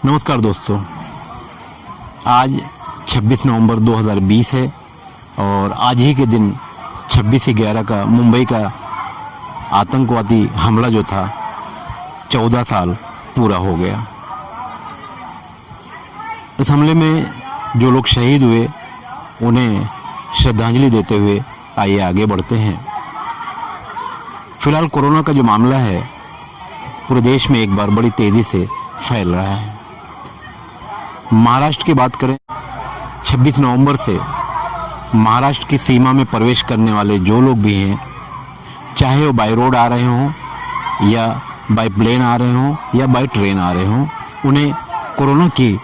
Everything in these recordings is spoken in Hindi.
नमस्कार दोस्तों, आज 26 नवंबर 2020 है और आज ही के दिन 26/11 का मुंबई का आतंकवादी हमला जो था 14 साल पूरा हो गया। इस हमले में जो लोग शहीद हुए उन्हें श्रद्धांजलि देते हुए आइए आगे बढ़ते हैं। फिलहाल कोरोना का जो मामला है पूरे देश में एक बार बड़ी तेज़ी से फैल रहा है। महाराष्ट्र की बात करें, 26 नवंबर से महाराष्ट्र की सीमा में प्रवेश करने वाले जो लोग भी हैं, चाहे वो बाय रोड आ रहे हों या बाय प्लेन आ रहे हों या बाय ट्रेन आ रहे हों, उन्हें कोरोना की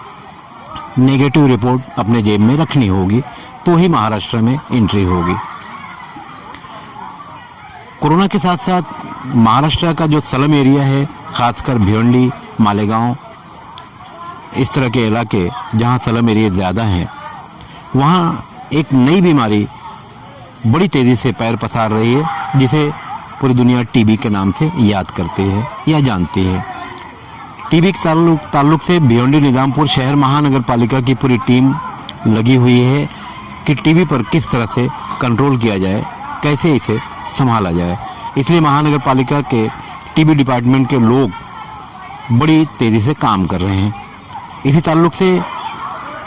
नेगेटिव रिपोर्ट अपने जेब में रखनी होगी तो ही महाराष्ट्र में एंट्री होगी। कोरोना के साथ साथ महाराष्ट्र का जो स्लम एरिया है, खासकर भिवंडी, मालेगांव, इस तरह के इलाके जहां स्लम एरिया ज़्यादा हैं, वहां एक नई बीमारी बड़ी तेज़ी से पैर पसार रही है, जिसे पूरी दुनिया टीबी के नाम से याद करती है या जानती है। टीबी के ताल्लुक से भिवंडी निजामपुर शहर महानगर पालिका की पूरी टीम लगी हुई है कि टीबी पर किस तरह से कंट्रोल किया जाए, कैसे इसे संभाला जाए। इसलिए महानगर पालिका के टीबी डिपार्टमेंट के लोग बड़ी तेज़ी से काम कर रहे हैं। इसी ताल्लुक से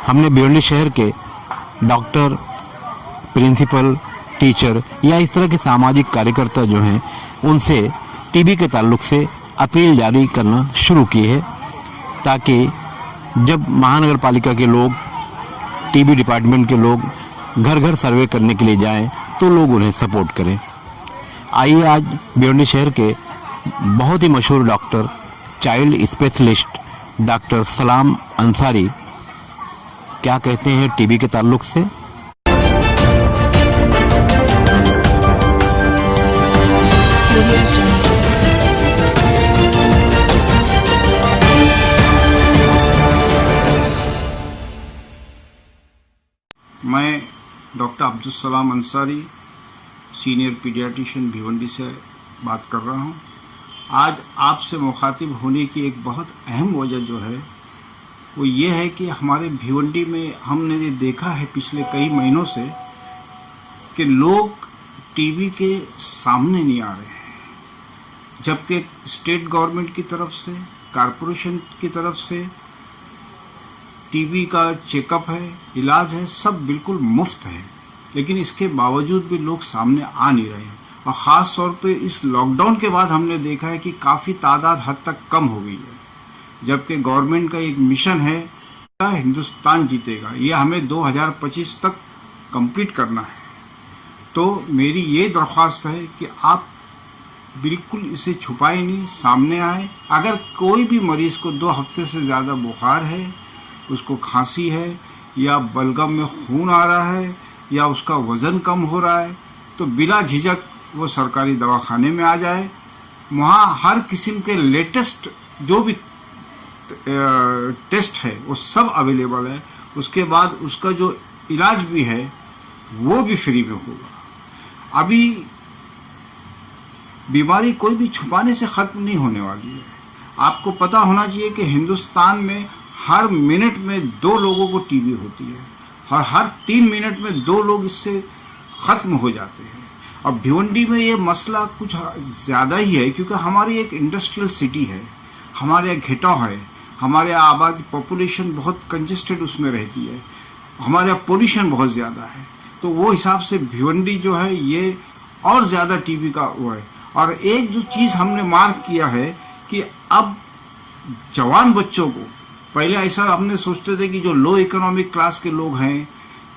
हमने भिवंडी शहर के डॉक्टर, प्रिंसिपल, टीचर या इस तरह के सामाजिक कार्यकर्ता जो हैं उनसे टीबी के ताल्लुक से अपील जारी करना शुरू की है, ताकि जब महानगर पालिका के लोग, टीबी डिपार्टमेंट के लोग घर घर सर्वे करने के लिए जाएं तो लोग उन्हें सपोर्ट करें। आइए आज भिवंडी शहर के बहुत ही मशहूर डॉक्टर, चाइल्ड स्पेशलिस्ट डॉक्टर सलाम अंसारी क्या कहते हैं टीबी के ताल्लुक से। मैं doctor Abdul Salam Ansari, senior paediatrician Bhiwandi से बात कर रहा हूँ। आज आपसे मुखातिब होने की एक बहुत अहम वजह जो है वो ये है कि हमारे भिवंडी में हमने ये देखा है पिछले कई महीनों से कि लोग टीबी के सामने नहीं आ रहे हैं, जबकि स्टेट गवर्नमेंट की तरफ से, कॉरपोरेशन की तरफ से टीबी का चेकअप है, इलाज है, सब बिल्कुल मुफ्त है, लेकिन इसके बावजूद भी लोग सामने आ नहीं रहे हैं। और ख़ास तौर पे इस लॉकडाउन के बाद हमने देखा है कि काफ़ी तादाद हद तक कम हो गई है, जबकि गवर्नमेंट का एक मिशन है हिंदुस्तान जीतेगा, ये हमें 2025 तक कंप्लीट करना है। तो मेरी ये दरख्वास्त है कि आप बिल्कुल इसे छुपाए नहीं, सामने आए। अगर कोई भी मरीज़ को 2 हफ्ते से ज़्यादा बुखार है, उसको खांसी है या बलगम में खून आ रहा है या उसका वज़न कम हो रहा है, तो बिला झिझक वो सरकारी दवाखाने में आ जाए। वहाँ हर किस्म के लेटेस्ट जो भी टेस्ट है वो सब अवेलेबल है। उसके बाद उसका जो इलाज भी है वो भी फ्री में होगा। अभी बीमारी कोई भी छुपाने से ख़त्म नहीं होने वाली है। आपको पता होना चाहिए कि हिंदुस्तान में हर मिनट में 2 लोगों को टीबी होती है और हर 3 मिनट में 2 लोग इससे ख़त्म हो जाते हैं। अब भिवंडी में ये मसला कुछ ज़्यादा ही है, क्योंकि हमारी एक इंडस्ट्रियल सिटी है, हमारे यहाँ घिटाव है, हमारे यहाँ आबादी पॉपुलेशन बहुत कंजेस्टेड उसमें रहती है, हमारे यहाँ पोल्यूशन बहुत ज़्यादा है। तो वो हिसाब से भिवंडी जो है ये और ज़्यादा टीबी का वो है। और एक जो चीज़ हमने मार्क किया है कि अब जवान बच्चों को, पहले ऐसा हमने सोचते थे कि जो लो इकोनॉमिक क्लास के लोग हैं,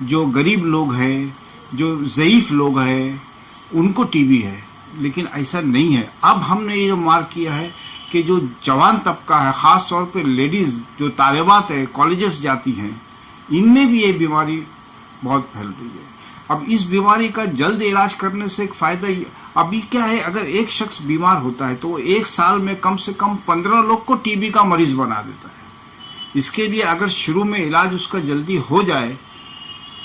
जो गरीब लोग हैं, जो ज़ईफ़ लोग हैं, उनको टीबी है, लेकिन ऐसा नहीं है। अब हमने ये जो मार्क किया है कि जो जवान तबका है, ख़ास तौर पे लेडीज़ जो तालिबात है, कॉलेजेस जाती हैं, इनमें भी ये बीमारी बहुत फैल रही है। अब इस बीमारी का जल्द इलाज करने से एक फ़ायदा ही, अभी क्या है, अगर एक शख्स बीमार होता है तो वो 1 साल में कम से कम 15 लोग को टीबी का मरीज़ बना देता है। इसके लिए अगर शुरू में इलाज उसका जल्दी हो जाए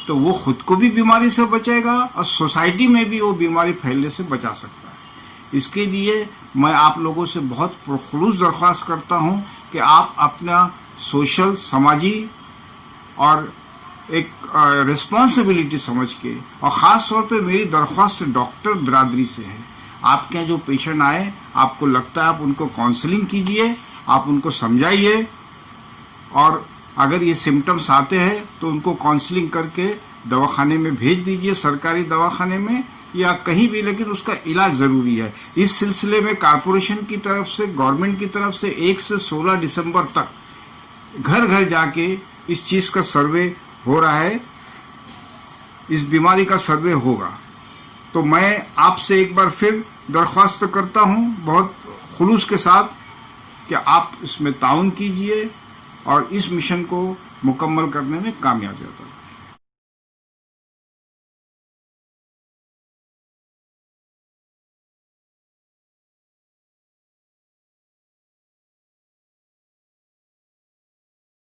तो वो खुद को भी बीमारी से बचेगा और सोसाइटी में भी वो बीमारी फैलने से बचा सकता है। इसके लिए मैं आप लोगों से बहुत पुरखलूस दरख्वास्त करता हूँ कि आप अपना सोशल, समाजी और एक रिस्पॉन्सिबिलिटी समझ के, और ख़ास तौर पे मेरी दरख्वास्त डॉक्टर बिरादरी से है, आपके यहाँ जो पेशेंट आए, आपको लगता है आप उनको काउंसलिंग कीजिए, आप उनको समझाइए, और अगर ये सिम्टम्स आते हैं तो उनको काउंसलिंग करके दवाखाने में भेज दीजिए, सरकारी दवाखाने में या कहीं भी, लेकिन उसका इलाज ज़रूरी है। इस सिलसिले में कॉरपोरेशन की तरफ से, गवर्नमेंट की तरफ से 1 से 16 दिसंबर तक घर घर जाके इस चीज़ का सर्वे हो रहा है, इस बीमारी का सर्वे होगा। तो मैं आपसे एक बार फिर दरख्वास्त करता हूँ बहुत खुलूस के साथ कि आप इसमें ताउन कीजिए और इस मिशन को मुकम्मल करने में कामयाब हो।